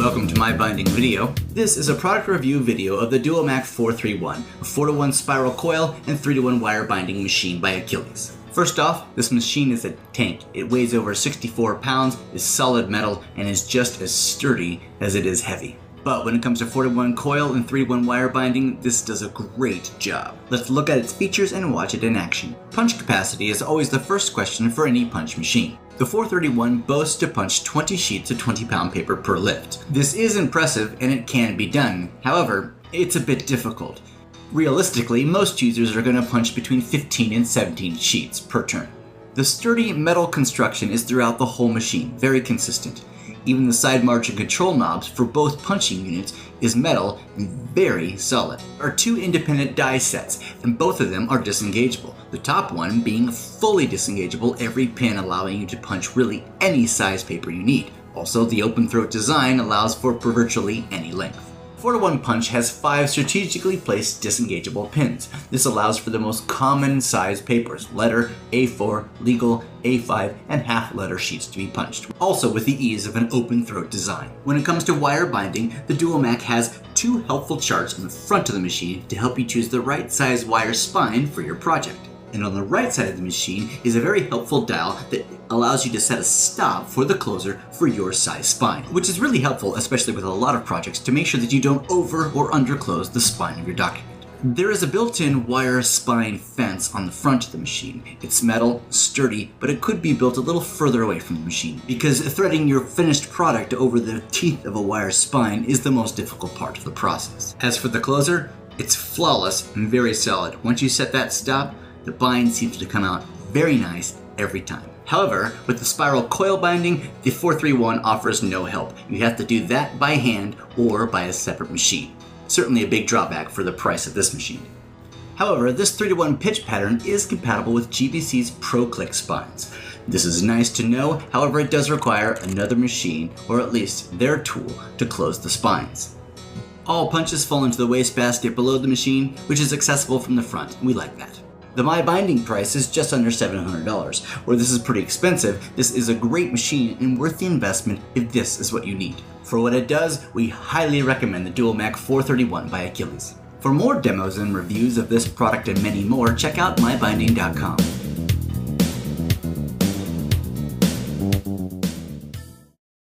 Welcome to My Binding video. This is a product review video of the DuoMac431, a 4-to-1 spiral coil and 3-to-1 wire binding machine by Akiles. First off, this machine is a tank. It weighs over 64 pounds, is solid metal, and is just as sturdy as it is heavy. But when it comes to 4-to-1 coil and 3-to-1 wire binding, this does a great job. Let's look at its features and watch it in action. Punch capacity is always the first question for any punch machine. The 431 boasts to punch 20 sheets of 20-pound paper per lift. This is impressive and it can be done. However, it's a bit difficult. Realistically, most users are going to punch between 15 and 17 sheets per turn. The sturdy metal construction is throughout the whole machine, very consistent. Even the side margin control knobs for both punching units is metal and very solid. There are two independent die sets, and both of them are disengageable. The top one being fully disengageable, every pin allowing you to punch really any size paper you need. Also, the open throat design allows for virtually any length. 4-to-1 punch has 5 strategically placed disengageable pins. This allows for the most common size papers, letter, A4, legal, A5, and half letter sheets to be punched, also with the ease of an open throat design. When it comes to wire binding, the DuoMac has 2 helpful charts on the front of the machine to help you choose the right size wire spine for your project. And on the right side of the machine is a very helpful dial that allows you to set a stop for the closer for your size spine, which is really helpful, especially with a lot of projects, to make sure that you don't over or under close the spine of your document. There is a built-in wire spine fence on the front of the machine. It's metal, sturdy, but it could be built a little further away from the machine, because threading your finished product over the teeth of a wire spine is the most difficult part of the process. As for the closer, it's flawless and very solid. Once you set that stop, the bind seems to come out very nice every time. However, with the spiral coil binding, the 431 offers no help. You have to do that by hand or by a separate machine. Certainly a big drawback for the price of this machine. However, this 3-to-1 pitch pattern is compatible with GBC's ProClick spines. This is nice to know, however it does require another machine, or at least their tool, to close the spines. All punches fall into the wastebasket below the machine, which is accessible from the front, and we like that. The MyBinding price is just under $700. Where this is pretty expensive, this is a great machine and worth the investment if this is what you need. For what it does, we highly recommend the DuoMac431 by Akiles. For more demos and reviews of this product and many more, check out MyBinding.com.